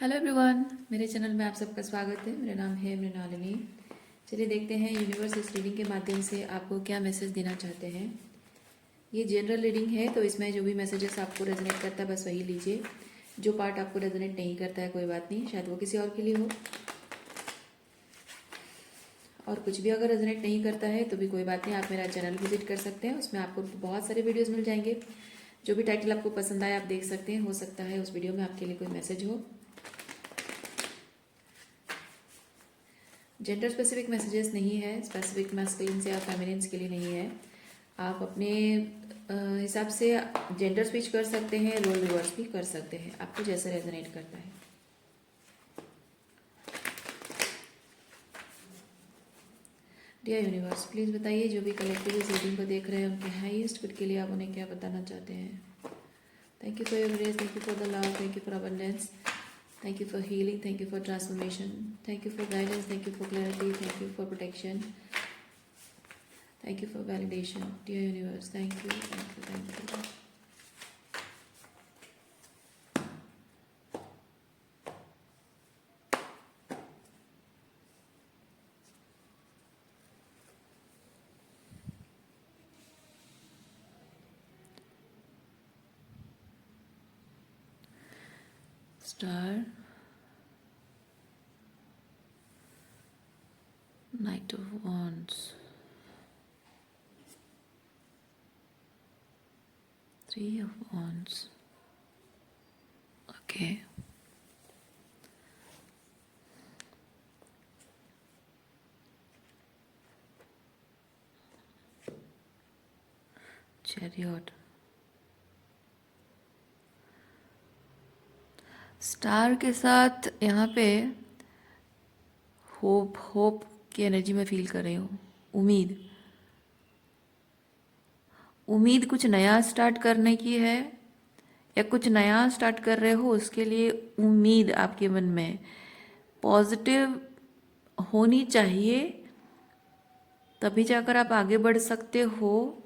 Hello everyone, मेरे channel में आप सबका स्वागत है। मेरा नाम है मृणालिनी। चलिए देखते हैं यूनिवर्स इस रीडिंग के माध्यम से आपको क्या मैसेज देना चाहते हैं। ये जनरल रीडिंग है, तो इसमें जो भी मैसेजेस आपको रेजोनेट करता है बस वही लीजिए। जो पार्ट आपको रेजोनेट नहीं करता है कोई बात नहीं, शायद वो किसी और के लिए हो। और कुछ भी अगर रेजोनेट नहीं करता है तो भी कोई बात नहीं, आप मेरा चैनल विजिट कर सकते हैं। उसमें आपको बहुत सारे वीडियोज़ मिल जाएंगे। जो भी टाइटल आपको पसंद आए आप देख सकते हैं। हो सकता है उस वीडियो में आपके लिए कोई मैसेज हो। जेंडर स्पेसिफिक मैसेजेस नहीं है, स्पेसिफिक मैस्कुलिन या फेमिनिन्स के लिए नहीं है। आप अपने हिसाब से जेंडर स्विच कर सकते हैं, रोल रिवर्स भी कर सकते हैं, आपको जैसा रेजोनेट करता है। डियर यूनिवर्स, प्लीज़ बताइए जो भी कलेक्टिव इस रीडिंग को देख रहे हैं उनके हाईएस्ट गुड के लिए आप उन्हें क्या बताना चाहते हैं। Thank you for your grace, thank you for the love, thank you for abundance, thank you for healing, thank you for transformation, thank you for guidance, thank you for clarity, thank you for protection, thank you for validation. Dear universe, thank you, thank you, thank you. Star, Knight of Wands, Three of Wands. Okay. Chariot. Star के साथ यहाँ पे hope की energy में feel कर रही हूँ। उम्मीद कुछ नया स्टार्ट करने की है, या कुछ नया स्टार्ट कर रहे हो उसके लिए उम्मीद आपके मन में पॉजिटिव होनी चाहिए, तभी जाकर आप आगे बढ़ सकते हो।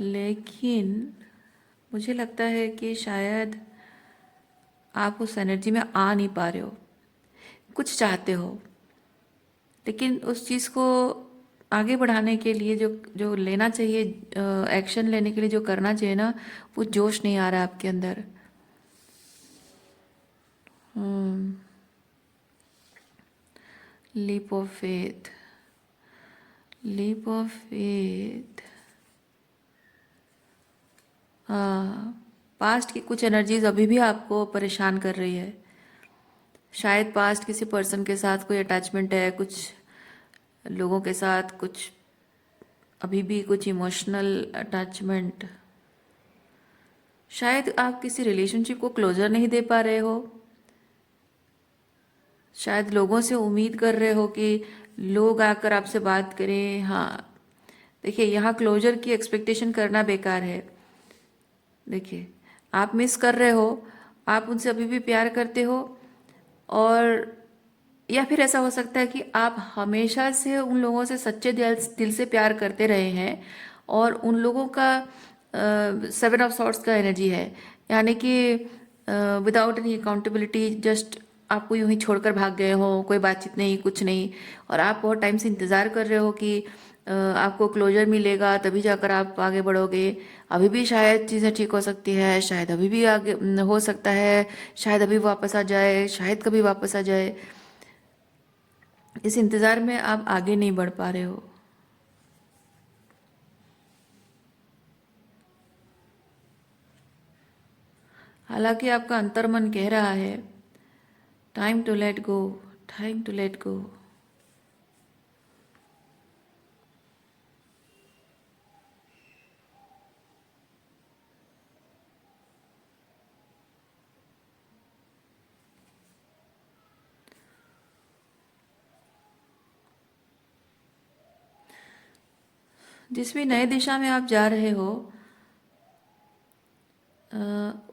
लेकिन मुझे लगता है कि शायद आप उस एनर्जी में आ नहीं पा रहे हो। कुछ चाहते हो लेकिन उस चीज़ को आगे बढ़ाने के लिए जो जो लेना चाहिए, एक्शन लेने के लिए जो करना चाहिए ना, वो जोश नहीं आ रहा आपके अंदर। Leap of faith, leap of faith. हाँ, पास्ट की कुछ एनर्जीज अभी भी आपको परेशान कर रही है। शायद पास्ट किसी पर्सन के साथ कोई अटैचमेंट है, कुछ लोगों के साथ कुछ अभी भी कुछ इमोशनल अटैचमेंट। शायद आप किसी रिलेशनशिप को क्लोजर नहीं दे पा रहे हो। शायद लोगों से उम्मीद कर रहे हो कि लोग आकर आपसे बात करें। हाँ, देखिए यहाँ क्लोजर की एक्सपेक्टेशन करना बेकार है। देखिए आप मिस कर रहे हो, आप उनसे अभी भी प्यार करते हो, और या फिर ऐसा हो सकता है कि आप हमेशा से उन लोगों से सच्चे दिल से प्यार करते रहे हैं, और उन लोगों का 7 ऑफ सॉर्ड्स का एनर्जी है, यानी कि विदाउट एनी अकाउंटेबिलिटी, जस्ट आपको यूं ही छोड़कर भाग गए हो, कोई बातचीत नहीं, कुछ नहीं, और आप बहुत टाइम से इंतज़ार कर रहे हो कि आपको क्लोजर मिलेगा तभी जाकर आप आगे बढ़ोगे। अभी भी शायद चीज़ें ठीक हो सकती है, शायद अभी भी आगे हो सकता है, शायद अभी वापस आ जाए, शायद कभी वापस आ जाए। इस इंतज़ार में आप आगे नहीं बढ़ पा रहे हो। हालांकि आपका अंतर्मन कह रहा है time to let go, time to let go. जिस भी नए दिशा में आप जा रहे हो,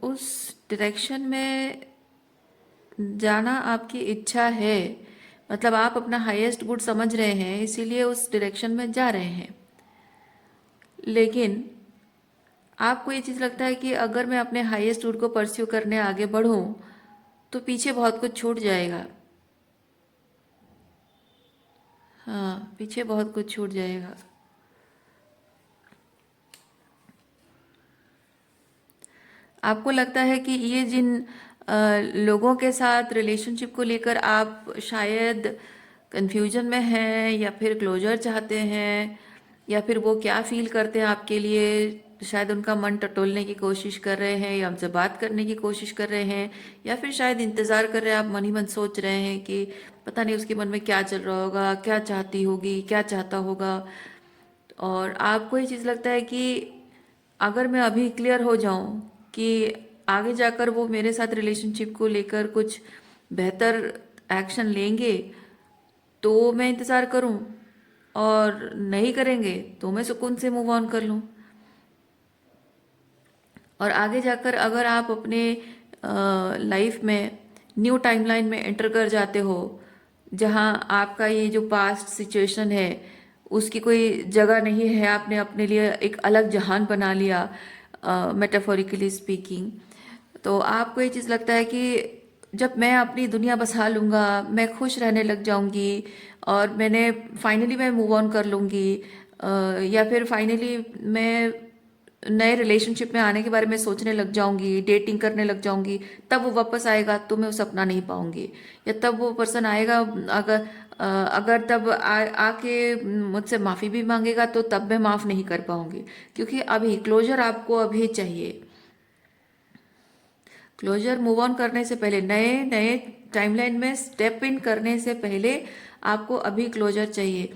उस डायरेक्शन में जाना आपकी इच्छा है। मतलब आप अपना हाईएस्ट गुड समझ रहे हैं, इसीलिए उस डायरेक्शन में जा रहे हैं। लेकिन आपको ये चीज़ लगता है कि अगर मैं अपने हाईएस्ट गुड को परस्यू करने आगे बढ़ूं तो पीछे बहुत कुछ छूट जाएगा। हाँ, पीछे बहुत कुछ छूट जाएगा। आपको लगता है कि ये जिन लोगों के साथ रिलेशनशिप को लेकर आप शायद कंफ्यूजन में हैं, या फिर क्लोजर चाहते हैं, या फिर वो क्या फील करते हैं आपके लिए, शायद उनका मन टटोलने की कोशिश कर रहे हैं, या हमसे बात करने की कोशिश कर रहे हैं, या फिर शायद इंतज़ार कर रहे हैं, आप मन ही मन सोच रहे हैं कि पता नहीं उसके मन में क्या चल रहा होगा, क्या चाहती होगी, क्या चाहता होगा। और आपको ये चीज़ लगता है कि अगर मैं अभी क्लियर हो जाऊं कि आगे जाकर वो मेरे साथ रिलेशनशिप को लेकर कुछ बेहतर एक्शन लेंगे, तो मैं इंतज़ार करूं, और नहीं करेंगे तो मैं सुकून से मूव ऑन कर लूं। और आगे जाकर अगर आप अपने लाइफ में न्यू टाइमलाइन में एंटर कर जाते हो, जहां आपका ये जो पास्ट सिचुएशन है उसकी कोई जगह नहीं है, आपने अपने लिए एक अलग जहान बना लिया, मेटाफोरिकली स्पीकिंग, तो आपको ये चीज़ लगता है कि जब मैं अपनी दुनिया बसा लूँगा, मैं खुश रहने लग जाऊँगी, और फाइनली मैं मूव ऑन कर लूँगी, या फिर फाइनली मैं नए रिलेशनशिप में आने के बारे में सोचने लग जाऊंगी, डेटिंग करने लग जाऊंगी, तब वो वापस आएगा तो मैं उसे अपना नहीं पाऊंगी, या तब वो पर्सन आएगा, अगर तब आके मुझसे माफ़ी भी मांगेगा तो तब मैं माफ़ नहीं कर पाऊंगी, क्योंकि अभी क्लोजर आपको अभी चाहिए। क्लोजर मूव ऑन करने से पहले, नए नए टाइमलाइन में स्टेप इन करने से पहले आपको अभी क्लोजर चाहिए।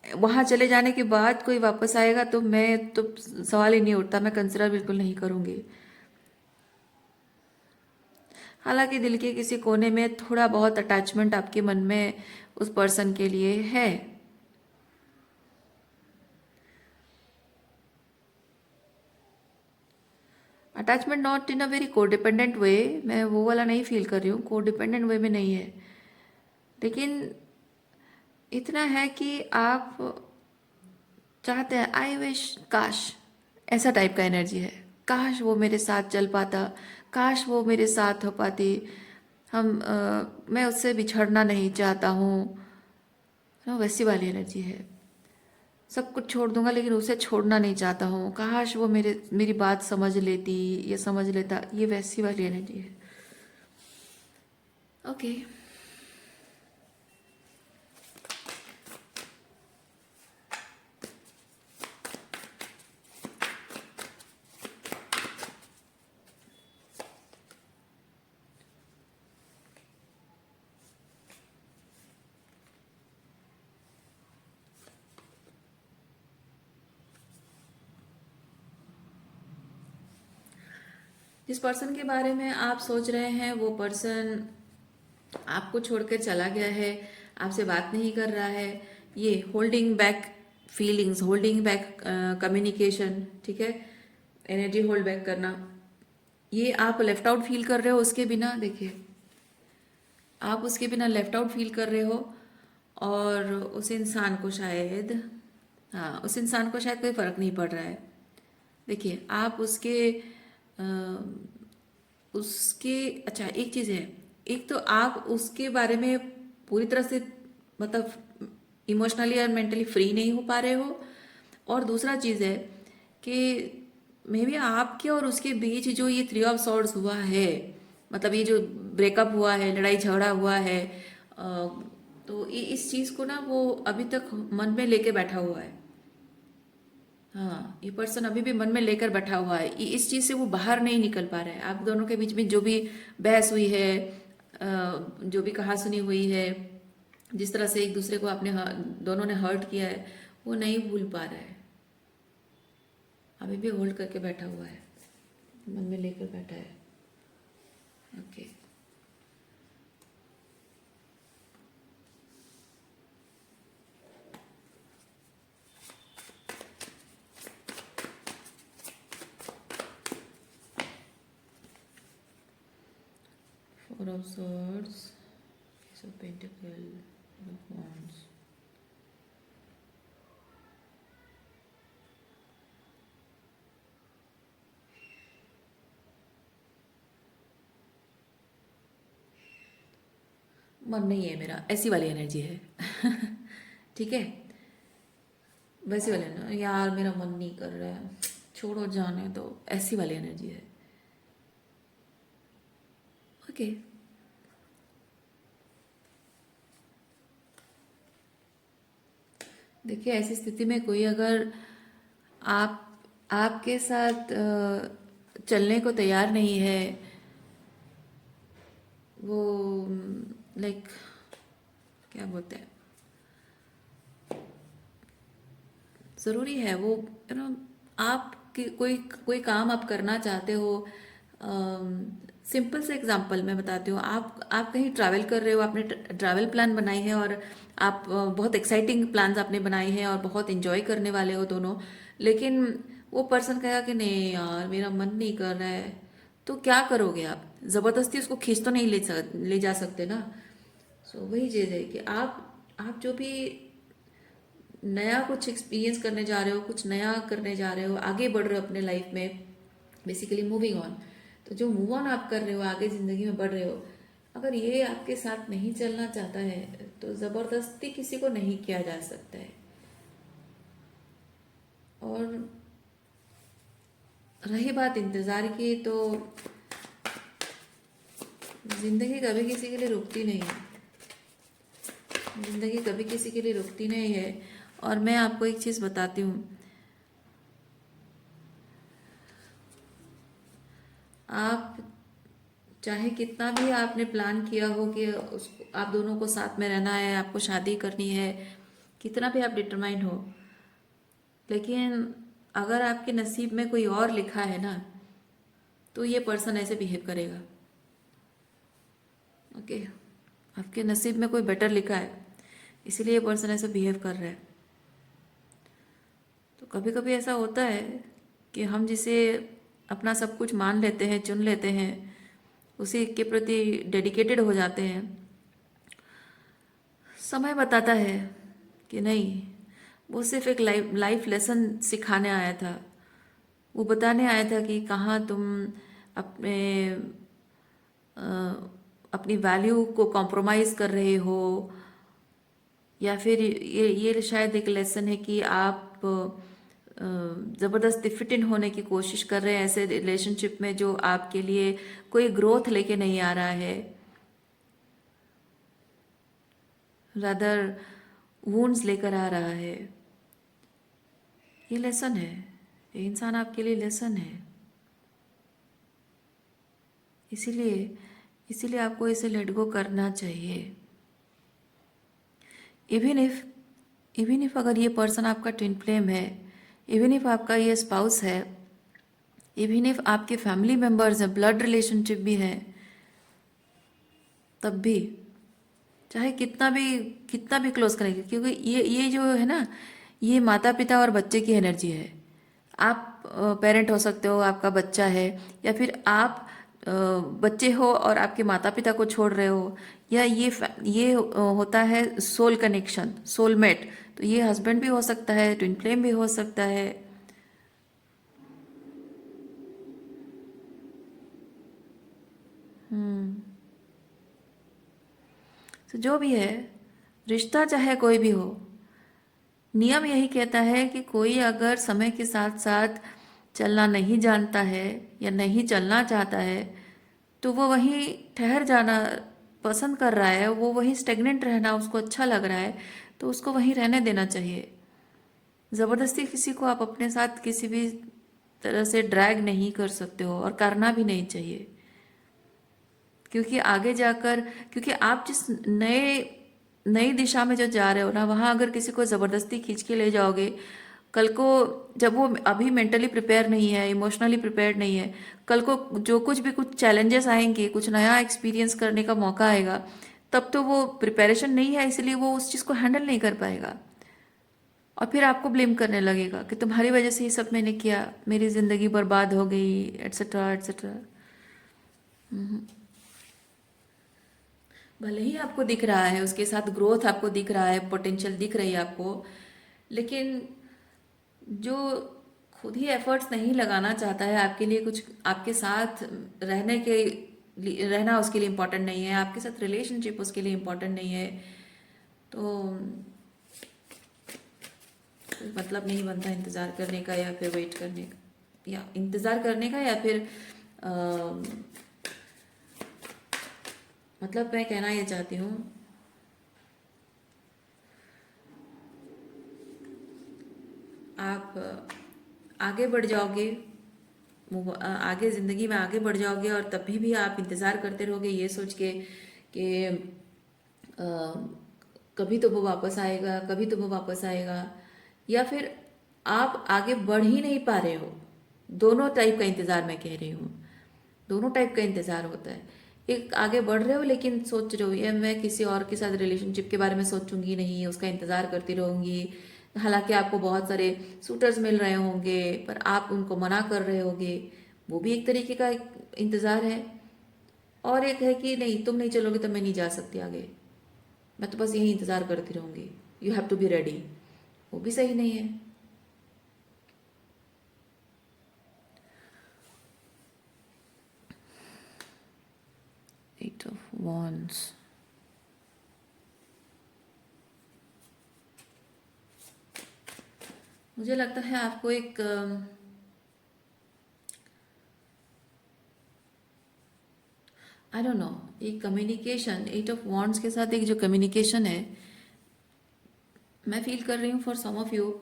वहां चले जाने के बाद कोई वापस आएगा तो मैं तो सवाल ही नहीं उठता, मैं कंसिडर बिल्कुल नहीं करूंगी। हालांकि दिल के किसी कोने में थोड़ा बहुत अटैचमेंट आपके मन में उस पर्सन के लिए है। Attachment not in a very codependent way, मैं वो वाला नहीं फील कर रही हूँ, कोडिपेंडेंट वे में नहीं है, लेकिन इतना है कि आप चाहते हैं, आई विश, काश, ऐसा टाइप का एनर्जी है। काश वो मेरे साथ चल पाता, काश वो मेरे साथ हो पाती, मैं उससे बिछड़ना नहीं चाहता हूँ, वैसी वाली एनर्जी है। सब कुछ छोड़ दूंगा लेकिन उसे छोड़ना नहीं चाहता हूँ, काश वो मेरी बात समझ लेती, ये समझ लेता, ये वैसी वाली एनर्जी है। ओके। जिस पर्सन के बारे में आप सोच रहे हैं वो पर्सन आपको छोड़कर चला गया है, आपसे बात नहीं कर रहा है, ये holding back feelings, holding back communication, ठीक है, एनर्जी होल्ड बैक करना, ये आप लेफ्ट आउट फील कर रहे हो उसके बिना। देखिए, आप उसके बिना लेफ्ट आउट फील कर रहे हो, और उस इंसान को शायद, हाँ, उस इंसान को शायद कोई फर्क नहीं पड़ रहा है। देखिए, आप अ, उसके अच्छा, एक चीज़ है, एक तो आप उसके बारे में पूरी तरह से, मतलब इमोशनली और मेंटली फ्री नहीं हो पा रहे हो, और दूसरा चीज़ है कि मे बी आपके और उसके बीच जो ये थ्री ऑफ सॉर्ड्स हुआ है, मतलब ये जो ब्रेकअप हुआ है, लड़ाई झगड़ा हुआ है, तो इस चीज़ को ना वो अभी तक मन में लेके बैठा हुआ है। हाँ, ये पर्सन अभी भी मन में लेकर बैठा हुआ है, इस चीज़ से वो बाहर नहीं निकल पा रहा है। आप दोनों के बीच में जो भी बहस हुई है, जो भी कहा सुनी हुई है, जिस तरह से एक दूसरे को दोनों ने हर्ट किया है, वो नहीं भूल पा रहा है, अभी भी होल्ड करके बैठा हुआ है, मन में लेकर बैठा है। Okay. Four of swords, S of pentacle, of wands, मन नहीं है मेरा, ऐसी वाली एनर्जी है। ठीक है, वैसी वाली ना, यार मेरा मन नहीं कर रहा है, छोड़ो जाने दो, ऐसी वाली एनर्जी है। ओके, देखिए ऐसी स्थिति में कोई अगर आप आपके साथ चलने को तैयार नहीं है, वो लाइक क्या बोलते हैं, ज़रूरी है वो, आप कोई कोई काम आप करना चाहते हो। सिंपल से एग्जांपल मैं बताती हूँ, आप कहीं ट्रैवल कर रहे हो, आपने ट्रैवल प्लान बनाई है और आप बहुत एक्साइटिंग प्लान्स आपने बनाए हैं और बहुत इंजॉय करने वाले हो दोनों, लेकिन वो पर्सन कहेगा कि नहीं यार मेरा मन नहीं कर रहा है, तो क्या करोगे आप? ज़बरदस्ती उसको खींच तो नहीं ले जा सकते ना। सो वही चीज़ है कि आप जो भी नया कुछ एक्सपीरियंस करने जा रहे हो, कुछ नया करने जा रहे हो, आगे बढ़ रहे हो अपने लाइफ में, बेसिकली मूविंग ऑन, तो जो मूव ऑन आप कर रहे हो, आगे ज़िंदगी में बढ़ रहे हो, अगर ये आपके साथ नहीं चलना चाहता है तो ज़बरदस्ती किसी को नहीं किया जा सकता है। और रही बात इंतज़ार की, तो ज़िंदगी कभी किसी के लिए रुकती नहीं है, ज़िंदगी कभी किसी के लिए रुकती नहीं है। और मैं आपको एक चीज़ बताती हूँ, आप चाहे कितना भी आपने प्लान किया हो कि आप दोनों को साथ में रहना है, आपको शादी करनी है, कितना भी आप डिटरमाइंड हो, लेकिन अगर आपके नसीब में कोई और लिखा है ना, तो ये पर्सन ऐसे बिहेव करेगा। ओके, आपके नसीब में कोई बेटर लिखा है, इसीलिए ये पर्सन ऐसे बिहेव कर रहा है। तो कभी कभी ऐसा होता है कि हम जिसे अपना सब कुछ मान लेते हैं, चुन लेते हैं, उसी के प्रति डेडिकेटेड हो जाते हैं, समय बताता है कि नहीं, वो सिर्फ एक लाइफ लेसन सिखाने आया था, वो बताने आया था कि कहाँ तुम अपने अ, अपनी वैल्यू को कॉम्प्रोमाइज़ कर रहे हो, या फिर ये शायद एक लेसन है कि आप ज़बरदस्ती फिट इन होने की कोशिश कर रहे हैं ऐसे रिलेशनशिप में जो आपके लिए कोई ग्रोथ लेके नहीं आ रहा है, रादर वुंड्स लेकर आ रहा है। ये लेसन है, ये इंसान आपके लिए लेसन है। इसीलिए इसीलिए आपको इसे लेट गो करना चाहिए। इवन इफ अगर ये पर्सन आपका ट्विन फ्लेम है, इवन इफ आपका ये स्पाउस है, इवन इफ आपके फैमिली मेंबर्स हैं, ब्लड रिलेशनशिप भी है, तब भी चाहे कितना भी क्लोज करेंगे, क्योंकि ये जो है ना, ये माता पिता और बच्चे की एनर्जी है। आप पेरेंट हो सकते हो, आपका बच्चा है, या फिर आप बच्चे हो और आपके माता पिता को छोड़ रहे हो, या ये होता है सोल कनेक्शन, सोलमेट। तो ये हस्बैंड भी हो सकता है, ट्विन फ्लेम भी हो सकता है। तो जो भी है, रिश्ता चाहे कोई भी हो, नियम यही कहता है कि कोई अगर समय के साथ साथ चलना नहीं जानता है या नहीं चलना चाहता है, तो वो वहीं ठहर जाना पसंद कर रहा है, वो वहीं स्टेगनेंट रहना उसको अच्छा लग रहा है, तो उसको वहीं रहने देना चाहिए। ज़बरदस्ती किसी को आप अपने साथ किसी भी तरह से ड्रैग नहीं कर सकते हो, और करना भी नहीं चाहिए। क्योंकि आगे जाकर, क्योंकि आप जिस नई दिशा में जो जा रहे हो ना, वहाँ अगर किसी को ज़बरदस्ती खींच के ले जाओगे, कल को जब वो अभी मेंटली प्रिपेयर नहीं है, इमोशनली प्रिपेयर्ड नहीं है, कल को जो कुछ चैलेंजेस आएंगे, कुछ नया एक्सपीरियंस करने का मौका आएगा, तब तो वो प्रिपरेशन नहीं है, इसलिए वो उस चीज़ को हैंडल नहीं कर पाएगा, और फिर आपको ब्लेम करने लगेगा कि तुम्हारी वजह से ये सब मैंने किया, मेरी ज़िंदगी बर्बाद हो गई, एट्सेट्रा एट्सेट्रा। भले ही आपको दिख रहा है उसके साथ ग्रोथ, आपको दिख रहा है, पोटेंशियल दिख रही है आपको, लेकिन जो खुद ही एफर्ट्स नहीं लगाना चाहता है आपके लिए, कुछ आपके साथ रहने के रहना उसके लिए इम्पोर्टेंट नहीं है, आपके साथ रिलेशनशिप उसके लिए इम्पोर्टेंट नहीं है, तो कोई मतलब नहीं बनता इंतज़ार करने का या फिर वेट करने का, या इंतज़ार करने का, या फिर अ, मतलब मैं कहना ये चाहती हूँ, आप आगे बढ़ जाओगे, आगे ज़िंदगी में आगे बढ़ जाओगे, और तभी भी आप इंतज़ार करते रहोगे ये सोच के कि कभी तो वो वापस आएगा, कभी तो वो वापस आएगा, या फिर आप आगे बढ़ ही नहीं पा रहे हो। दोनों टाइप का इंतज़ार मैं कह रही हूँ, दोनों टाइप का इंतज़ार होता है। एक आगे बढ़ रहे हो लेकिन सोच रहे हो ये मैं किसी और के साथ रिलेशनशिप के बारे में सोचूंगी नहीं, उसका इंतज़ार करती रहूंगी, हालांकि आपको बहुत सारे सूटर्स मिल रहे होंगे पर आप उनको मना कर रहे होगे, वो भी एक तरीके का इंतज़ार है। और एक है कि नहीं, तुम नहीं चलोगे तो मैं नहीं जा सकती आगे, मैं तो बस यही इंतज़ार करती रहूंगी, you have to be ready, वो भी सही नहीं है। एट ऑफ वॉन्ड्स, मुझे लगता है आपको एक आई डोंट नो, एक कम्युनिकेशन, एट ऑफ वॉन्ड्स के साथ एक जो कम्युनिकेशन है मैं फील कर रही हूँ फॉर सम ऑफ यू,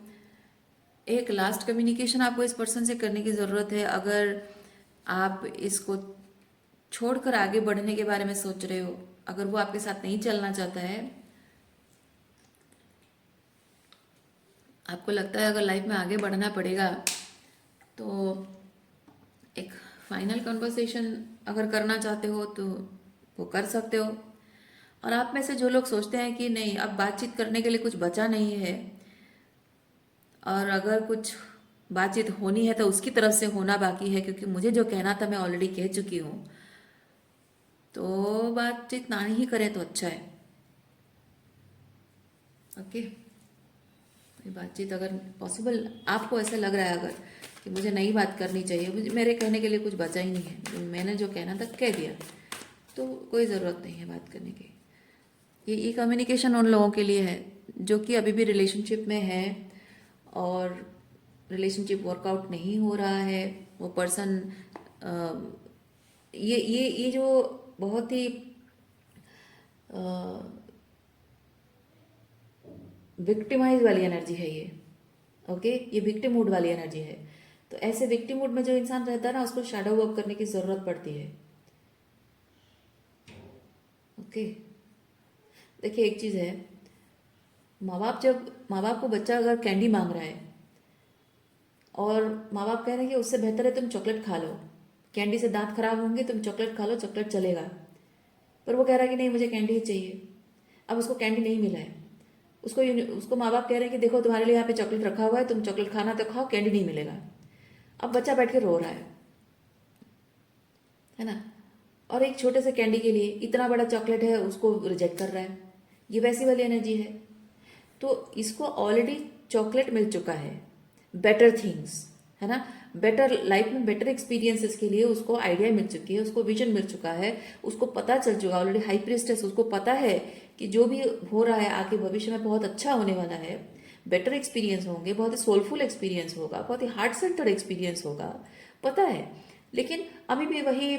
एक लास्ट कम्युनिकेशन आपको इस पर्सन से करने की ज़रूरत है। अगर आप इसको छोड़कर आगे बढ़ने के बारे में सोच रहे हो, अगर वो आपके साथ नहीं चलना चाहता है, आपको लगता है अगर लाइफ में आगे बढ़ना पड़ेगा तो एक फाइनल कन्वर्सेशन अगर करना चाहते हो तो वो कर सकते हो। और आप में से जो लोग सोचते हैं कि नहीं अब बातचीत करने के लिए कुछ बचा नहीं है, और अगर कुछ बातचीत होनी है तो उसकी तरफ से होना बाकी है, क्योंकि मुझे जो कहना था मैं ऑलरेडी कह चुकी हूँ, तो बातचीत ना ही करें तो अच्छा है। ओके, ये बातचीत अगर पॉसिबल आपको ऐसा लग रहा है अगर कि मुझे नई बात करनी चाहिए, मुझे मेरे कहने के लिए कुछ बचा ही नहीं है, मैंने जो कहना था कह दिया, तो कोई ज़रूरत नहीं है बात करने की। ये कम्युनिकेशन उन लोगों के लिए है जो कि अभी भी रिलेशनशिप में है और रिलेशनशिप वर्कआउट नहीं हो रहा है। वो पर्सन ये जो बहुत ही विक्टिमाइज वाली एनर्जी है ये। ओके, ये विक्टिम मूड वाली एनर्जी है। तो ऐसे विक्टिम मूड में जो इंसान रहता है ना, उसको शैडो वर्क करने की ज़रूरत पड़ती है। ओके, देखिए एक चीज़ है, माँ बाप को बच्चा अगर कैंडी मांग रहा है और माँ बाप कह रहे हैं कि उससे बेहतर है तुम चॉकलेट खा लो, कैंडी से दांत खराब होंगे, तुम चॉकलेट खा लो, चॉकलेट चलेगा। पर वो कह रहा है कि नहीं मुझे कैंडी ही चाहिए। अब उसको कैंडी नहीं मिला है, उसको माँ बाप कह रहे हैं कि देखो तुम्हारे लिए यहाँ पे चॉकलेट रखा हुआ है, तुम चॉकलेट खाना तो खाओ, कैंडी नहीं मिलेगा। अब बच्चा बैठ के रो रहा है ना, और एक छोटे से कैंडी के लिए इतना बड़ा चॉकलेट है उसको रिजेक्ट कर रहा है। ये वैसी वाली एनर्जी है। तो इसको ऑलरेडी चॉकलेट मिल चुका है, बेटर थिंग्स, है ना, बेटर लाइफ में बेटर एक्सपीरियंसेस के लिए उसको आइडिया मिल चुकी है, उसको विजन मिल चुका है, उसको पता चल चुका ऑलरेडी। हाई प्रीस्टेस उसको पता है कि जो भी हो रहा है आगे भविष्य में बहुत अच्छा होने वाला है, बेटर एक्सपीरियंस होंगे, बहुत ही सोलफुल एक्सपीरियंस होगा, बहुत ही हार्ट सेंटर्ड एक्सपीरियंस होगा, पता है। लेकिन अभी भी वही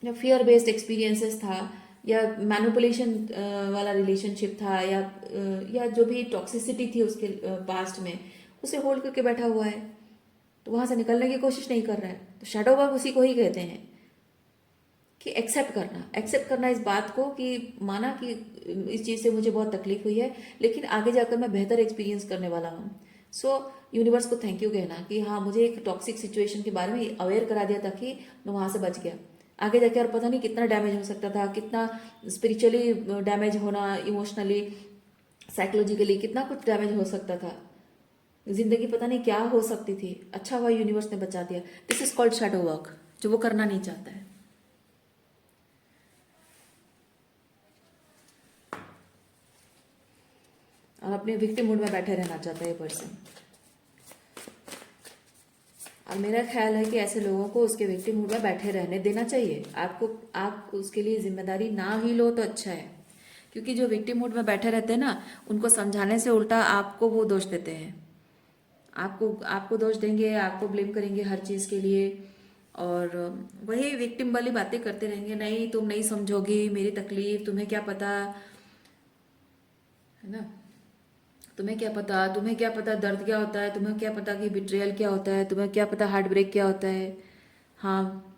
फियर बेस्ड एक्सपीरियंसेस था, या मैनिपुलेशन वाला रिलेशनशिप था, या जो भी टॉक्सिसिटी थी उसके पास्ट में, उसे होल्ड करके बैठा हुआ है, तो वहां से निकलने की कोशिश नहीं कर रहा है। तो शैडो वर्क उसी को ही कहते हैं कि एक्सेप्ट करना इस बात को कि माना कि इस चीज़ से मुझे बहुत तकलीफ हुई है, लेकिन आगे जाकर मैं बेहतर एक्सपीरियंस करने वाला हूँ। सो यूनिवर्स को थैंक यू कहना कि हाँ मुझे एक टॉक्सिक सिचुएशन के बारे में अवेयर करा दिया ताकि मैं वहाँ से बच गया। आगे जाके और पता नहीं कितना डैमेज हो सकता था, कितना स्पिरिचुअली डैमेज होना, इमोशनली, साइकोलॉजिकली कितना कुछ डैमेज हो सकता था, जिंदगी पता नहीं क्या हो सकती थी। अच्छा हुआ यूनिवर्स ने बचा दिया। This is called shadow work, जो वो करना नहीं चाहता है। और अपने विक्टिम मूड में बैठे रहना चाहता है ये पर्सन। अब मेरा ख्याल है कि ऐसे लोगों को उसके विक्टिम मूड में बैठे रहने देना चाहिए। आपको, आप उसके लिए जिम्मेदारी ना ही लो तो अच्छा है, क्योंकि जो विक्टिम मूड में बैठे रहते हैं ना, उनको समझाने से उल्टा आपको वो दोष देते हैं। आपको आपको दोष देंगे, आपको ब्लेम करेंगे हर चीज़ के लिए, और वही विक्टिम वाली बातें करते रहेंगे। नहीं, तुम नहीं समझोगी मेरी तकलीफ, तुम्हें क्या पता, है ना, तुम्हें क्या पता, तुम्हें क्या पता दर्द क्या होता है, तुम्हें क्या पता कि बिट्रेयल क्या होता है, तुम्हें क्या पता हार्ट ब्रेक क्या होता है। हाँ,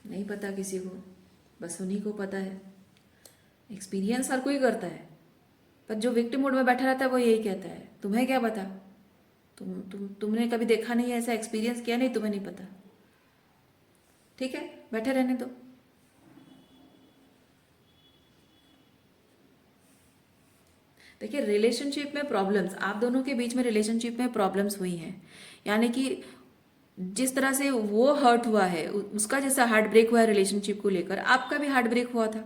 नहीं पता किसी को, बस उन्हीं को पता है। एक्सपीरियंस हर कोई करता है, पर जो विक्टिम मोड में बैठा रहता है वो यही कहता है, तुम्हें क्या पता, तुमने कभी देखा नहीं है, ऐसा एक्सपीरियंस किया नहीं, तुम्हें नहीं पता। ठीक है, बैठे रहने दो। देखिए, रिलेशनशिप में प्रॉब्लम्स, आप दोनों के बीच में रिलेशनशिप में प्रॉब्लम्स हुई हैं, यानी कि जिस तरह से वो हर्ट हुआ है, उसका जैसा हार्ट ब्रेक हुआ है रिलेशनशिप को लेकर, आपका भी हार्ट ब्रेक हुआ था,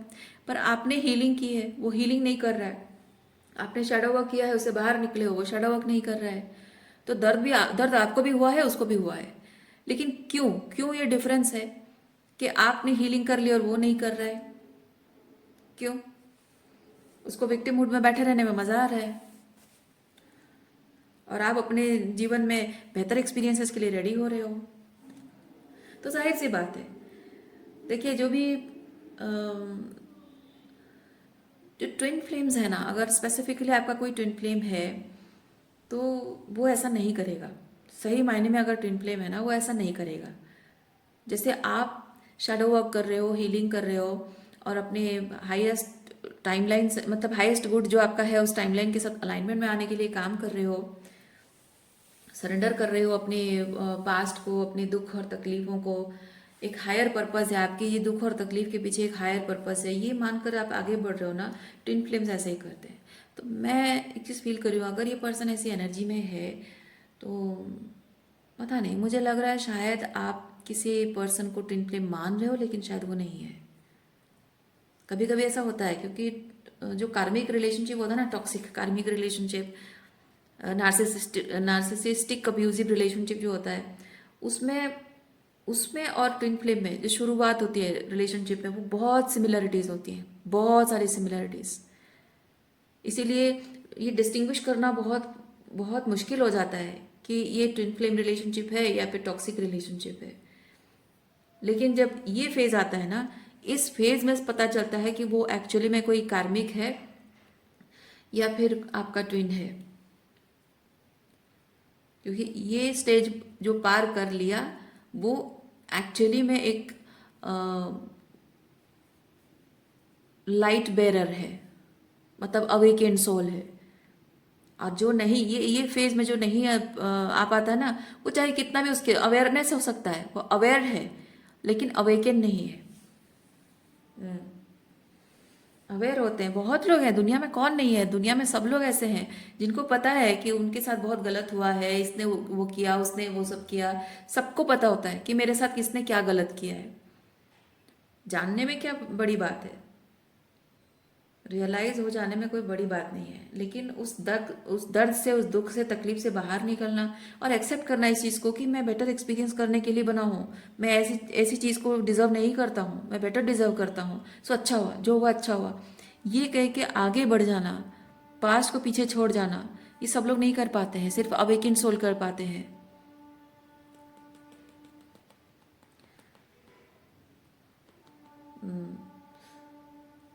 पर आपने हीलिंग की है, वो हीलिंग नहीं कर रहा है। आपने शैडो वर्क किया है, उससे बाहर निकले हो, वो शैडो वर्क नहीं कर रहा है। तो दर्द आपको भी हुआ है, उसको भी हुआ है। लेकिन क्यों क्यों ये डिफरेंस है कि आपने हीलिंग कर ली और वो नहीं कर रहा है? क्यों? उसको विक्टिम मूड में बैठे रहने में मजा आ रहा है, और आप अपने जीवन में बेहतर एक्सपीरियंसेस के लिए रेडी हो रहे हो। तो जाहिर सी बात है, देखिए, जो भी जो ट्विन फ्लेम्स है ना, अगर स्पेसिफिकली आपका कोई ट्विन फ्लेम है तो वो ऐसा नहीं करेगा। सही मायने में अगर ट्विन फ्लेम है ना, वो ऐसा नहीं करेगा। जैसे आप शैडो वर्क कर रहे हो, हीलिंग कर रहे हो, और अपने हाईएस्ट टाइमलाइन से, मतलब हाईएस्ट गुड जो आपका है उस टाइमलाइन के साथ अलाइनमेंट में आने के लिए काम कर रहे हो, सरेंडर कर रहे हो अपने पास्ट को, अपने दुख और तकलीफों को। एक हायर पर्पस है आपकी, ये दुख और तकलीफ के पीछे एक हायर पर्पस है, ये मानकर आप आगे बढ़ रहे हो ना। ट्विन फ्लेम्स ऐसे ही करते हैं। तो मैं एक चीज़ फील कर रही हूँ, अगर ये पर्सन ऐसी एनर्जी में है तो पता नहीं, मुझे लग रहा है शायद आप किसी पर्सन को ट्विन फ्लेम मान रहे हो, लेकिन शायद वो नहीं है। कभी कभी ऐसा होता है, क्योंकि जो कार्मिक रिलेशनशिप होता है ना, टॉक्सिक कार्मिक रिलेशनशिप, नार्सिसिस्टिक अब्यूजिव रिलेशनशिप जो होता है, उसमें उसमें और ट्विन फ्लेम में जो शुरुआत होती है रिलेशनशिप में, वो बहुत सिमिलरिटीज होती हैं, बहुत सारी सिमिलरिटीज। इसीलिए ये डिस्टिंग्विश करना बहुत बहुत मुश्किल हो जाता है कि ये ट्विन फ्लेम रिलेशनशिप है या फिर टॉक्सिक रिलेशनशिप है। लेकिन जब ये फेज आता है ना, इस फेज में पता चलता है कि वो एक्चुअली में कोई कार्मिक है या फिर आपका ट्विन है। क्योंकि ये स्टेज जो पार कर लिया, वो एक्चुअली में एक लाइट बेरर है, मतलब अवेकेंड सोल है। और जो नहीं, ये फेज में जो नहीं आ पाता है ना, वो चाहे कितना भी उसके अवेयरनेस हो सकता है, वो अवेयर है लेकिन अवेकन नहीं है। अवेयर होते हैं, बहुत लोग हैं दुनिया में, कौन नहीं है, दुनिया में सब लोग ऐसे हैं जिनको पता है कि उनके साथ बहुत गलत हुआ है, इसने वो किया, उसने वो सब किया। सबको पता होता है कि मेरे साथ किसने क्या गलत किया है। जानने में क्या बड़ी बात है, रियलाइज हो जाने में कोई बड़ी बात नहीं है। लेकिन उस दर्द से, उस दुख से, तकलीफ से बाहर निकलना और एक्सेप्ट करना इस चीज़ को कि मैं बेटर एक्सपीरियंस करने के लिए बना हूँ, मैं ऐसी ऐसी चीज़ को डिजर्व नहीं करता हूँ, मैं बेटर डिजर्व करता हूँ, सो अच्छा हुआ, जो हुआ अच्छा हुआ, ये कह के आगे बढ़ जाना, पास्ट को पीछे छोड़ जाना, ये सब लोग नहीं कर पाते हैं, सिर्फ अवेकेंड सोल कर पाते हैं।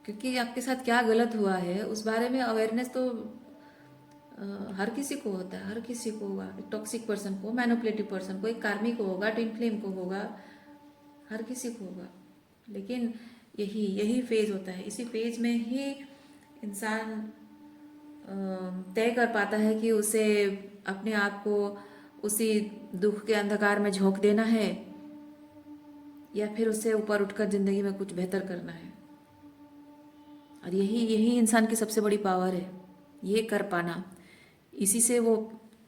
क्योंकि आपके साथ क्या गलत हुआ है उस बारे में अवेयरनेस तो हर किसी को होता है, हर किसी को होगा। एक टॉक्सिक पर्सन को, मैनिपुलेटिव पर्सन को, एक कार्मी को होगा, ट्विन फ्लेम को होगा, हर किसी को होगा। लेकिन यही यही फेज होता है, इसी फेज में ही इंसान तय कर पाता है कि उसे अपने आप को उसी दुख के अंधकार में झोंक देना है या फिर उससे ऊपर उठकर जिंदगी में कुछ बेहतर करना है। और यही यही इंसान की सबसे बड़ी पावर है, ये कर पाना। इसी से वो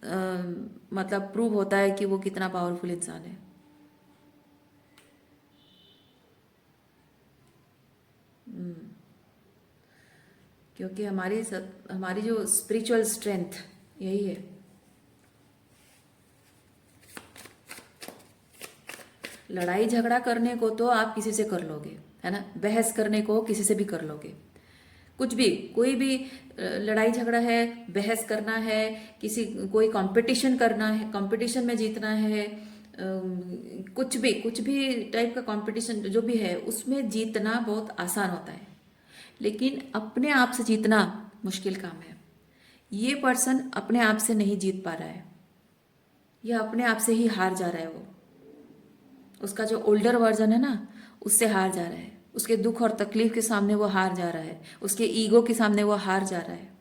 मतलब प्रूव होता है कि वो कितना पावरफुल इंसान है। क्योंकि हमारी जो स्पिरिचुअल स्ट्रेंथ यही है। लड़ाई झगड़ा करने को तो आप किसी से कर लोगे, है ना, बहस करने को किसी से भी कर लोगे, कुछ भी, कोई भी लड़ाई झगड़ा है, बहस करना है, किसी कोई कंपटीशन करना है, कंपटीशन में जीतना है, कुछ भी टाइप का कंपटीशन जो भी है उसमें जीतना बहुत आसान होता है, लेकिन अपने आप से जीतना मुश्किल काम है। ये पर्सन अपने आप से नहीं जीत पा रहा है, या अपने आप से ही हार जा रहा है, वो उसका जो ओल्डर वर्जन है ना उससे हार जा रहा है, उसके दुख और तकलीफ के सामने वो हार जा रहा है, उसके ईगो के सामने वो हार जा रहा है।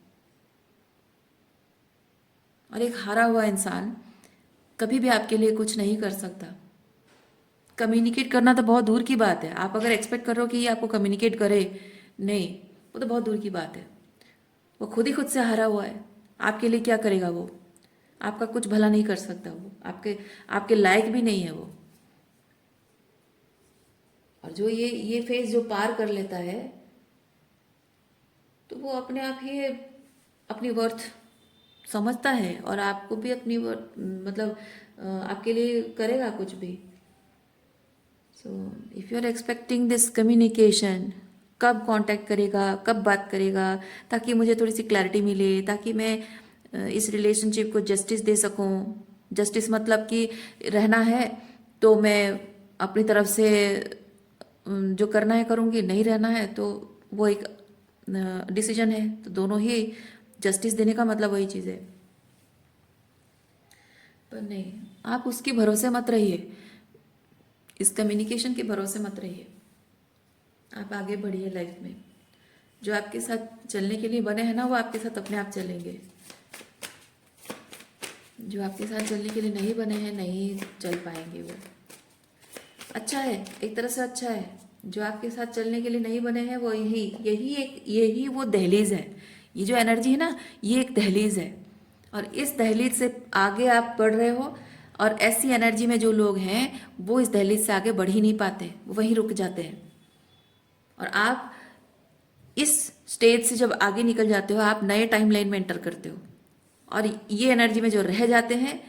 और एक हारा हुआ इंसान कभी भी आपके लिए कुछ नहीं कर सकता। कम्युनिकेट करना तो बहुत दूर की बात है, आप अगर एक्सपेक्ट करो कि ये आपको कम्युनिकेट करे, नहीं, वो तो बहुत दूर की बात है। वो खुद ही खुद से हारा हुआ है, आपके लिए क्या करेगा वो, आपका कुछ भला नहीं कर सकता, वो आपके आपके लायक भी नहीं है वो। और जो ये फेज जो पार कर लेता है तो वो अपने आप ही अपनी वर्थ समझता है, और आपको भी अपनी वर्थ, मतलब आपके लिए करेगा कुछ भी। So if you are expecting this communication, कब कांटेक्ट करेगा, कब बात करेगा, ताकि मुझे थोड़ी सी क्लैरिटी मिले, ताकि मैं इस रिलेशनशिप को जस्टिस दे सकूं। जस्टिस मतलब कि रहना है तो मैं अपनी तरफ से जो करना है करूँगी, नहीं रहना है तो वो एक डिसीजन है, तो दोनों ही जस्टिस देने का मतलब वही चीज़ है। पर नहीं, आप उसके भरोसे मत रहिए, इस कम्युनिकेशन के भरोसे मत रहिए, आप आगे बढ़िए लाइफ में। जो आपके साथ चलने के लिए बने हैं ना वो आपके साथ अपने आप चलेंगे, जो आपके साथ चलने के लिए नहीं बने हैं नहीं चल पाएंगे। वो अच्छा है, एक तरह से अच्छा है। जो आपके साथ चलने के लिए नहीं बने हैं वो यही वो दहलीज है। ये जो एनर्जी है ना ये एक दहलीज है, और इस दहलीज से आगे आप बढ़ रहे हो, और ऐसी एनर्जी में जो लोग हैं वो इस दहलीज से आगे बढ़ ही नहीं पाते, वो वहीं रुक जाते हैं। और आप इस स्टेज से जब आगे निकल जाते हो आप नए टाइमलाइन में एंटर करते हो, और ये एनर्जी में जो रह जाते हैं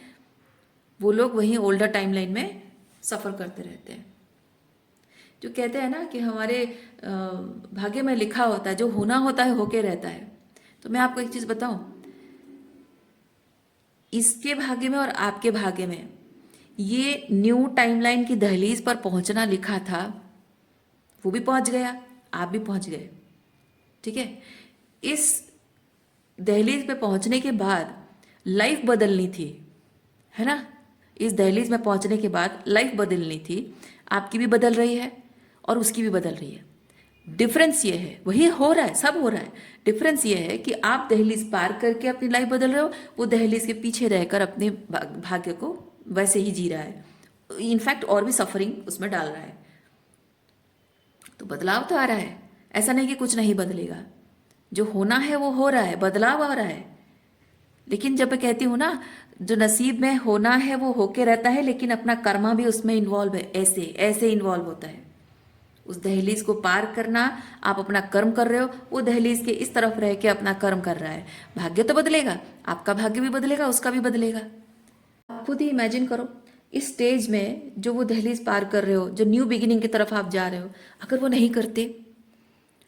वो लोग वहीं ओल्डर टाइमलाइन में सफ़र करते रहते हैं। जो कहते हैं ना कि हमारे भाग्य में लिखा होता है, जो होना होता है होके रहता है। तो मैं आपको एक चीज़ बताऊं, इसके भाग्य में और आपके भाग्य में ये न्यू टाइमलाइन की दहलीज पर पहुंचना लिखा था, वो भी पहुंच गया, आप भी पहुंच गए, ठीक है। इस दहलीज पे पहुंचने के बाद लाइफ बदलनी थी, है ना। इस दहलीज में पहुंचने के बाद लाइफ बदलनी थी, आपकी भी बदल रही है और उसकी भी बदल रही है। डिफरेंस ये है, वही हो रहा है, सब हो रहा है, डिफरेंस ये है कि आप दहलीज पार करके अपनी लाइफ बदल रहे हो, वो दहलीज के पीछे रहकर अपने भाग्य को वैसे ही जी रहा है, इनफैक्ट और भी सफरिंग उसमें डाल रहा है। तो बदलाव तो आ रहा है, ऐसा नहीं कि कुछ नहीं बदलेगा, जो होना है वो हो रहा है, बदलाव आ रहा है। लेकिन जब मैं कहती हूँ ना जो नसीब में होना है वो होके रहता है, लेकिन अपना कर्मा भी उसमें इन्वॉल्व है, ऐसे ऐसे इन्वॉल्व होता है। उस दहलीज को पार करना, आप अपना कर्म कर रहे हो, वो दहलीज के इस तरफ रह के अपना कर्म कर रहा है। भाग्य तो बदलेगा, आपका भाग्य भी बदलेगा, उसका भी बदलेगा। आप खुद ही इमेजिन करो, इस स्टेज में जो वो दहलीज पार कर रहे हो, जो न्यू बिगिनिंग की तरफ आप जा रहे हो, अगर वो नहीं करते,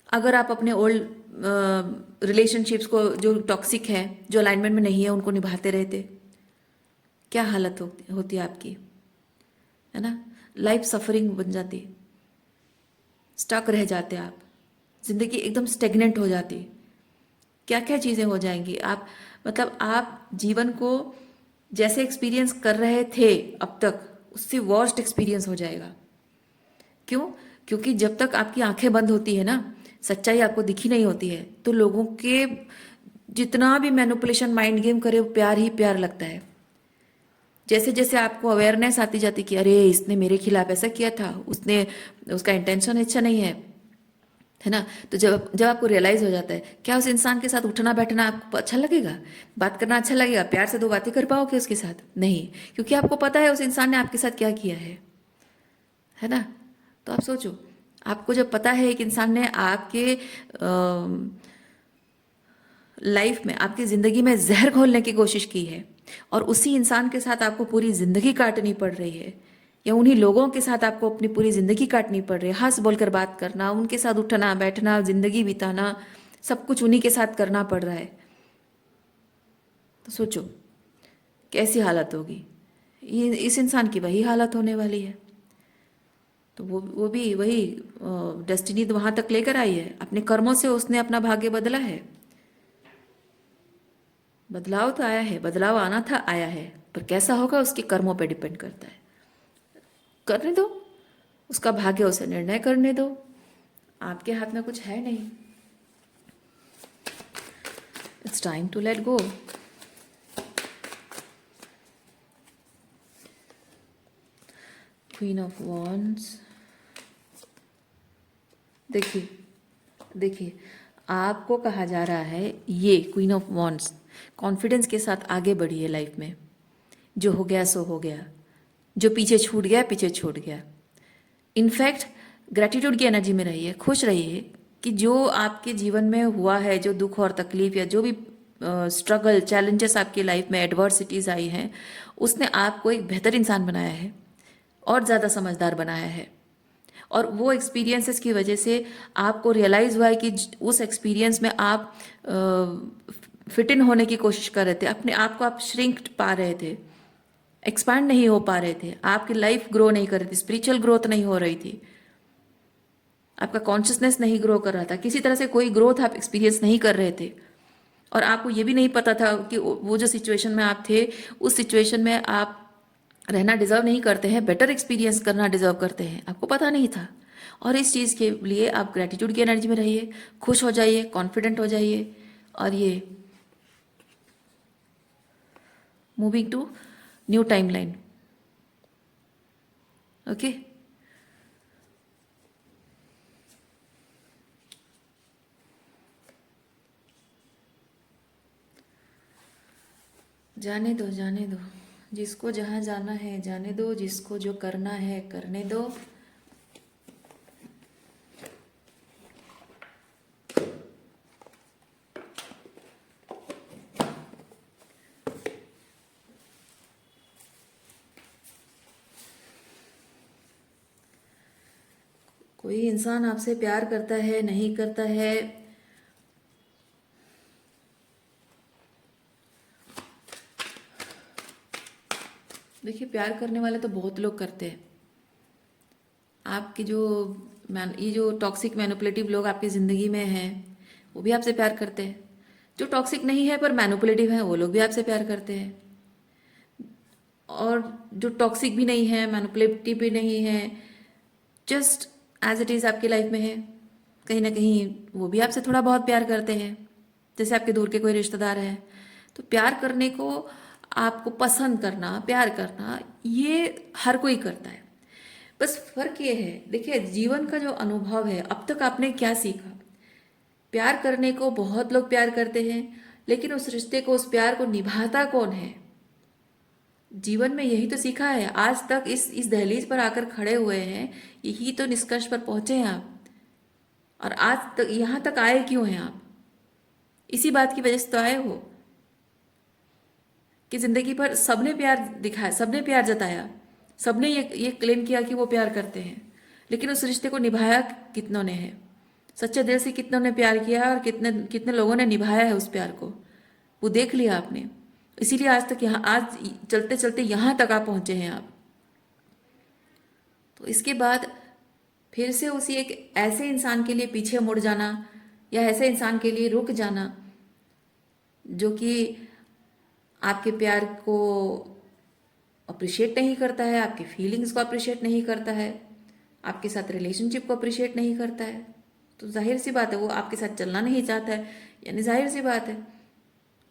अगर आप अपने ओल्ड रिलेशनशिप्स को जो टॉक्सिक है, जो अलाइनमेंट में नहीं है, उनको निभाते रहते, क्या हालत होती है आपकी, है ना। लाइफ सफरिंग बन जाती, स्टक रह जाते आप, जिंदगी एकदम स्टेगनेंट हो जाती, क्या क्या चीज़ें हो जाएंगी। आप मतलब आप जीवन को जैसे एक्सपीरियंस कर रहे थे अब तक, उससे वर्स्ट एक्सपीरियंस हो जाएगा। क्यों? क्योंकि जब तक आपकी आंखें बंद होती है ना, सच्चाई आपको दिखी नहीं होती है, तो लोगों के जितना भी मैनिपुलेशन माइंड गेम करे वो प्यार ही प्यार लगता है। जैसे जैसे आपको अवेयरनेस आती जाती कि अरे इसने मेरे खिलाफ ऐसा किया था, उसने, उसका इंटेंशन अच्छा नहीं है ना। तो जब जब आपको रियलाइज हो जाता है, क्या उस इंसान के साथ उठना बैठना आपको अच्छा लगेगा, बात करना अच्छा लगेगा, प्यार से दो बातें कर पाओगे उसके साथ? नहीं, क्योंकि आपको पता है उस इंसान ने आपके साथ क्या किया है ना। तो आप सोचो, आपको जब पता है एक इंसान ने आपके लाइफ में, आपकी ज़िंदगी में जहर घोलने की कोशिश की है, और उसी इंसान के साथ आपको पूरी ज़िंदगी काटनी पड़ रही है, या उन्हीं लोगों के साथ आपको अपनी पूरी ज़िंदगी काटनी पड़ रही है, हंस बोलकर बात करना, उनके साथ उठना बैठना, ज़िंदगी बिताना, सब कुछ उन्हीं के साथ करना पड़ रहा है, तो सोचो कैसी हालत होगी। ये इस इंसान की वही हालत होने वाली है। तो वो भी वही डेस्टिनी तो वहाँ तक लेकर आई है, अपने कर्मों से उसने अपना भाग्य बदला है। बदलाव तो आया है, बदलाव आना था, आया है, पर कैसा होगा उसके कर्मों पे डिपेंड करता है। करने दो, उसका भाग्य उसे निर्णय करने दो, आपके हाथ में कुछ है नहीं। It's time to let go. Queen of wands, देखिए देखिए, आपको कहा जा रहा है, ये क्वीन ऑफ वॉन्ड्स, कॉन्फिडेंस के साथ आगे बढ़िए लाइफ में। जो हो गया सो हो गया, जो पीछे छूट गया पीछे छूट गया। इनफैक्ट ग्रैटिट्यूड की एनर्जी में रहिए, खुश रहिए कि जो आपके जीवन में हुआ है, जो दुख और तकलीफ या जो भी स्ट्रगल चैलेंजेस आपकी लाइफ में एडवर्सिटीज आई हैं, उसने आपको एक बेहतर इंसान बनाया है और ज़्यादा समझदार बनाया है। और वो एक्सपीरियंसेस की वजह से आपको रियलाइज़ हुआ है कि उस एक्सपीरियंस में आप फिट इन होने की कोशिश कर रहे थे, अपने आप को आप श्रिंक पा रहे थे, एक्सपैंड नहीं हो पा रहे थे, आपकी लाइफ ग्रो नहीं कर रही थी, स्पिरिचुअल ग्रोथ नहीं हो रही थी, आपका कॉन्शियसनेस नहीं ग्रो कर रहा था, किसी तरह से कोई ग्रोथ आप एक्सपीरियंस नहीं कर रहे थे। और आपको ये भी नहीं पता था कि वो जो सिचुएशन में आप थे, उस सिचुएशन में आप रहना डिजर्व नहीं करते हैं, बेटर एक्सपीरियंस करना डिजर्व करते हैं, आपको पता नहीं था। और इस चीज़ के लिए आप ग्रेटिट्यूड की एनर्जी में रहिए, खुश हो जाइए, कॉन्फिडेंट हो जाइए, और ये moving to new timeline. Okay, जाने दो जाने दो, जिसको जहाँ जाना है जाने दो, जिसको जो करना है करने दो। कोई इंसान आपसे प्यार करता है नहीं करता है, देखिए प्यार करने वाले तो बहुत लोग करते हैं। आपकी जो ये जो टॉक्सिक मैनिपुलेटिव लोग आपकी ज़िंदगी में हैं, वो भी आपसे प्यार करते हैं। जो टॉक्सिक नहीं है पर मैनिपुलेटिव है, वो लोग भी आपसे प्यार करते हैं। और जो टॉक्सिक भी नहीं है, मैनिपुलेटिव भी नहीं है, जस्ट एज इट इज़ आपकी लाइफ में है, कहीं ना कहीं वो भी आपसे थोड़ा बहुत प्यार करते हैं, जैसे आपके दूर के कोई रिश्तेदार हैं। तो प्यार करने को, आपको पसंद करना, प्यार करना, ये हर कोई करता है। बस फर्क ये है, देखिए जीवन का जो अनुभव है, अब तक आपने क्या सीखा। प्यार करने को बहुत लोग प्यार करते हैं, लेकिन उस रिश्ते को, उस प्यार को निभाता कौन है। जीवन में यही तो सीखा है, आज तक इस दहलीज पर आकर खड़े हुए हैं, यही तो निष्कर्ष पर पहुंचे हैं आप। और आज तक यहां तक आए क्यों हैं आप, इसी बात की वजह से तो आए हो कि जिंदगी भर सबने प्यार दिखाया, सबने प्यार जताया, सबने ये क्लेम किया कि वो प्यार करते हैं, लेकिन उस रिश्ते को निभाया कितनों ने है, सच्चे दिल से कितनों ने प्यार किया और कितने कितने लोगों ने निभाया है उस प्यार को, वो देख लिया आपने। इसीलिए आज तक यहाँ, आज चलते चलते यहाँ तक आप पहुँचे हैं आप। तो इसके बाद फिर से उसी एक ऐसे इंसान के लिए पीछे मुड़ जाना, या ऐसे इंसान के लिए रुक जाना जो कि आपके प्यार को अप्रिशिएट नहीं करता है, आपकी फीलिंग्स को अप्रिशिएट नहीं करता है, आपके साथ रिलेशनशिप को अप्रिशिएट नहीं करता है, तो जाहिर सी बात है वो आपके साथ चलना नहीं चाहता है। यानी जाहिर सी बात है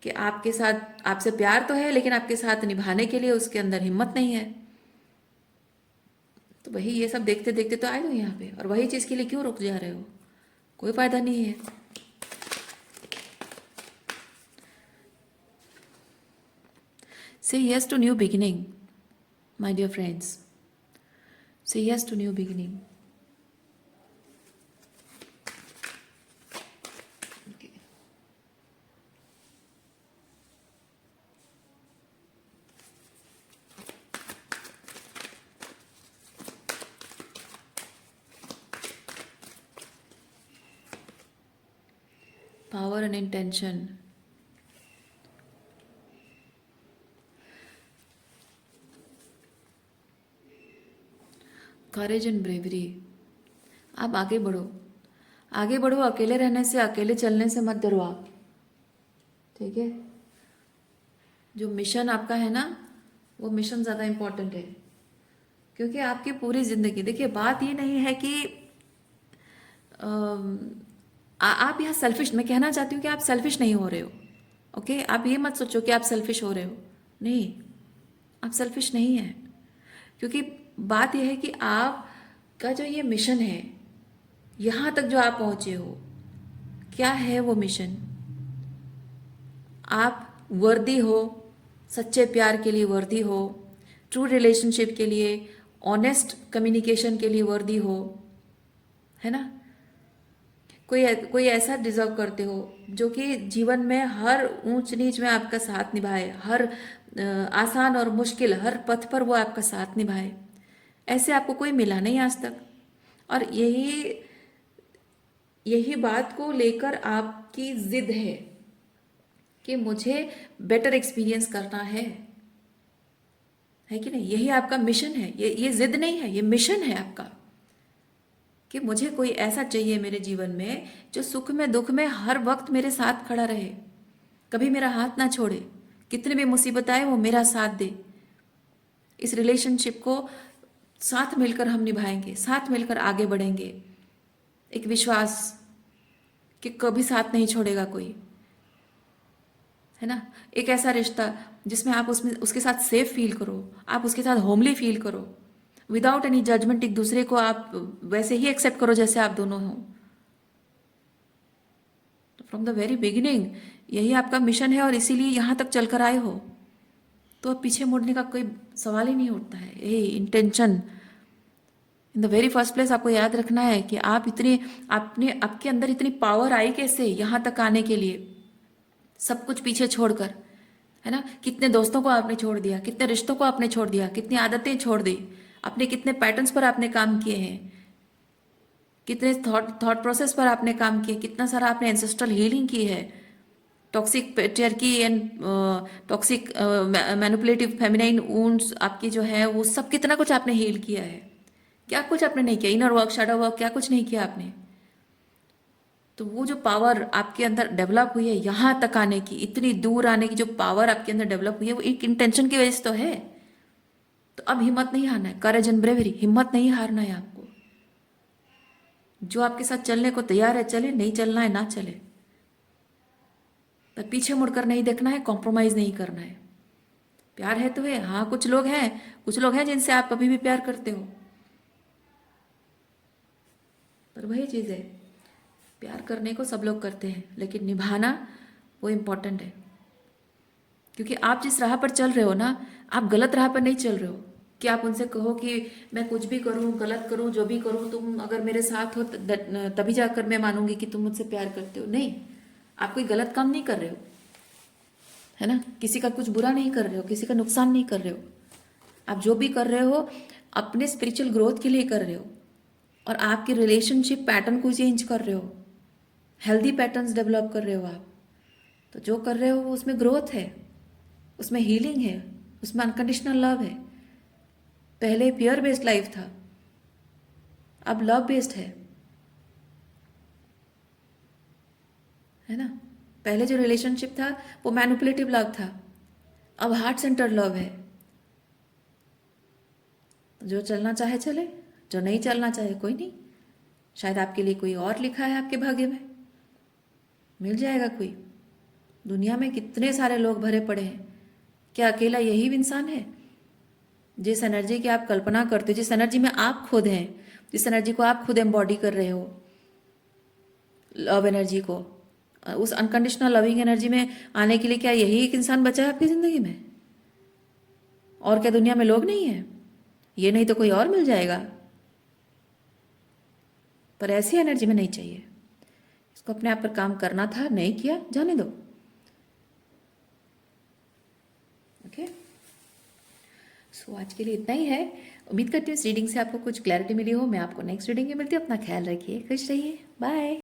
कि आपके साथ, आपसे प्यार तो है लेकिन आपके साथ निभाने के लिए उसके अंदर हिम्मत नहीं है। तो वही ये सब देखते देखते तो आए हो यहाँ पे, और वही चीज़ के लिए क्यों रुक जा रहे हो, कोई फायदा नहीं है। Say yes to new beginning, my dear friends. Say yes to new beginning. Okay. Power and intention. Courage and bravery. आप आगे बढ़ो, आगे बढ़ो। अकेले रहने से, अकेले चलने से मत डरो आप, ठीक है। जो मिशन आपका है ना, वो मिशन ज़्यादा इम्पोर्टेंट है। क्योंकि आपकी पूरी ज़िंदगी, देखिए बात ये नहीं है कि आप यहाँ सेल्फिश, मैं कहना चाहती हूँ कि आप सेल्फिश नहीं हो रहे हो, ओके। आप ये मत सोचो कि आप सेल्फिश हो रहे हो, नहीं, आप सेल्फिश नहीं हैं। क्योंकि बात यह है कि आपका जो ये मिशन है, यहाँ तक जो आप पहुँचे हो, क्या है वो मिशन? आप वर्दी हो, सच्चे प्यार के लिए वर्दी हो, ट्रू रिलेशनशिप के लिए, ऑनेस्ट कम्युनिकेशन के लिए वर्दी हो, है ना। कोई ऐसा डिजर्व करते हो जो कि जीवन में हर ऊंच नीच में आपका साथ निभाए, हर आसान और मुश्किल हर पथ पर वो आपका साथ निभाए। ऐसे आपको कोई मिला नहीं आज तक। और यही यही बात को लेकर आपकी जिद है कि मुझे बेटर एक्सपीरियंस करना है कि नहीं। यही आपका मिशन है, ये जिद नहीं है, ये मिशन है आपका कि मुझे कोई ऐसा चाहिए मेरे जीवन में जो सुख में दुख में हर वक्त मेरे साथ खड़ा रहे, कभी मेरा हाथ ना छोड़े, कितने भी मुसीबत आए वो मेरा साथ दे। इस रिलेशनशिप को साथ मिलकर हम निभाएंगे, साथ मिलकर आगे बढ़ेंगे। एक विश्वास कि कभी साथ नहीं छोड़ेगा कोई, है ना। एक ऐसा रिश्ता जिसमें आप उसमें उसके साथ सेफ फील करो, आप उसके साथ होमली फील करो, विदाउट एनी जजमेंट। एक दूसरे को आप वैसे ही एक्सेप्ट करो जैसे आप दोनों हो। फ्रॉम द वेरी बिगिनिंग यही आपका मिशन है और इसीलिए यहाँ तक चलकर आए हो। तो अब पीछे मुड़ने का कोई सवाल ही नहीं उठता है। यही intention in the very first place आपको याद रखना है कि आप इतनी, आपके अंदर इतनी पावर आई कैसे यहाँ तक आने के लिए, सब कुछ पीछे छोड़कर, है ना। कितने दोस्तों को आपने छोड़ दिया, कितने रिश्तों को आपने छोड़ दिया, कितनी आदतें छोड़ दी, अपने कितने पैटर्न्स पर आपने काम किए हैं, कितने थॉट प्रोसेस पर आपने काम किए, कितना सारा आपने एंसेस्ट्रल हीलिंग की है। Toxic patriarchy and toxic manipulative feminine wounds आपकी जो है वो सब, कितना कुछ आपने हील किया है। क्या कुछ आपने नहीं किया, इनर वर्क, शैडो वर्क, क्या कुछ नहीं किया आपने। तो वो जो पावर आपके अंदर डेवलप हुई है यहाँ तक आने की, इतनी दूर आने की जो पावर आपके अंदर डेवलप हुई है, वो एक इंटेंशन की वजह से तो है। तो अब हिम्मत नहीं हारना है, करेज एंड ब्रेवरी, हिम्मत नहीं हारना है आपको। जो आपके साथ चलने को तैयार है चले, नहीं चलना है ना चले, पर पीछे मुड़कर नहीं देखना है, कॉम्प्रोमाइज नहीं करना है। प्यार है तो है, हाँ कुछ लोग हैं जिनसे आप कभी भी प्यार करते हो, पर वही चीज़ है, प्यार करने को सब लोग करते हैं लेकिन निभाना वो इम्पोर्टेंट है। क्योंकि आप जिस राह पर चल रहे हो ना, आप गलत राह पर नहीं चल रहे हो कि आप उनसे कहो कि मैं कुछ भी करूं, गलत करूं, जो भी करूं, तुम अगर मेरे साथ हो तभी जाकर मैं मानूंगी कि तुम मुझसे प्यार करते हो। नहीं, आप कोई गलत काम नहीं कर रहे हो, है ना। किसी का कुछ बुरा नहीं कर रहे हो, किसी का नुकसान नहीं कर रहे हो। आप जो भी कर रहे हो अपने स्पिरिचुअल ग्रोथ के लिए कर रहे हो, और आपके रिलेशनशिप पैटर्न को चेंज कर रहे हो, हेल्दी पैटर्न्स डेवलप कर रहे हो आप। तो जो कर रहे हो उसमें ग्रोथ है, उसमें हीलिंग है, उसमें अनकंडीशनल लव है। पहले फियर बेस्ड लाइफ था, अब लव बेस्ड है ना। पहले जो रिलेशनशिप था वो मैनिपुलेटिव लव था, अब हार्ट सेंटर लव है। जो चलना चाहे चले, जो नहीं चलना चाहे कोई नहीं। शायद आपके लिए कोई और लिखा है आपके भाग्य में, मिल जाएगा कोई। दुनिया में कितने सारे लोग भरे पड़े हैं, क्या अकेला यही इंसान है? जिस एनर्जी की आप कल्पना करते हो, जिस एनर्जी में आप खुद हैं, जिस एनर्जी को आप खुद एम्बॉडी कर रहे हो, लव एनर्जी को, उस अनकंडीशनल लविंग एनर्जी में आने के लिए क्या यही एक इंसान बचा है आपकी ज़िंदगी में? और क्या दुनिया में लोग नहीं है? ये नहीं तो कोई और मिल जाएगा, पर ऐसी एनर्जी में नहीं चाहिए। इसको अपने आप पर काम करना था, नहीं किया, जाने दो। ओके, सो आज के लिए इतना ही है। उम्मीद करती हूँ इस रीडिंग से आपको कुछ क्लैरिटी मिली हो। मैं आपको नेक्स्ट रीडिंग में मिलती हूँ। अपना ख्याल रखिए, खुश रहिए, बाय।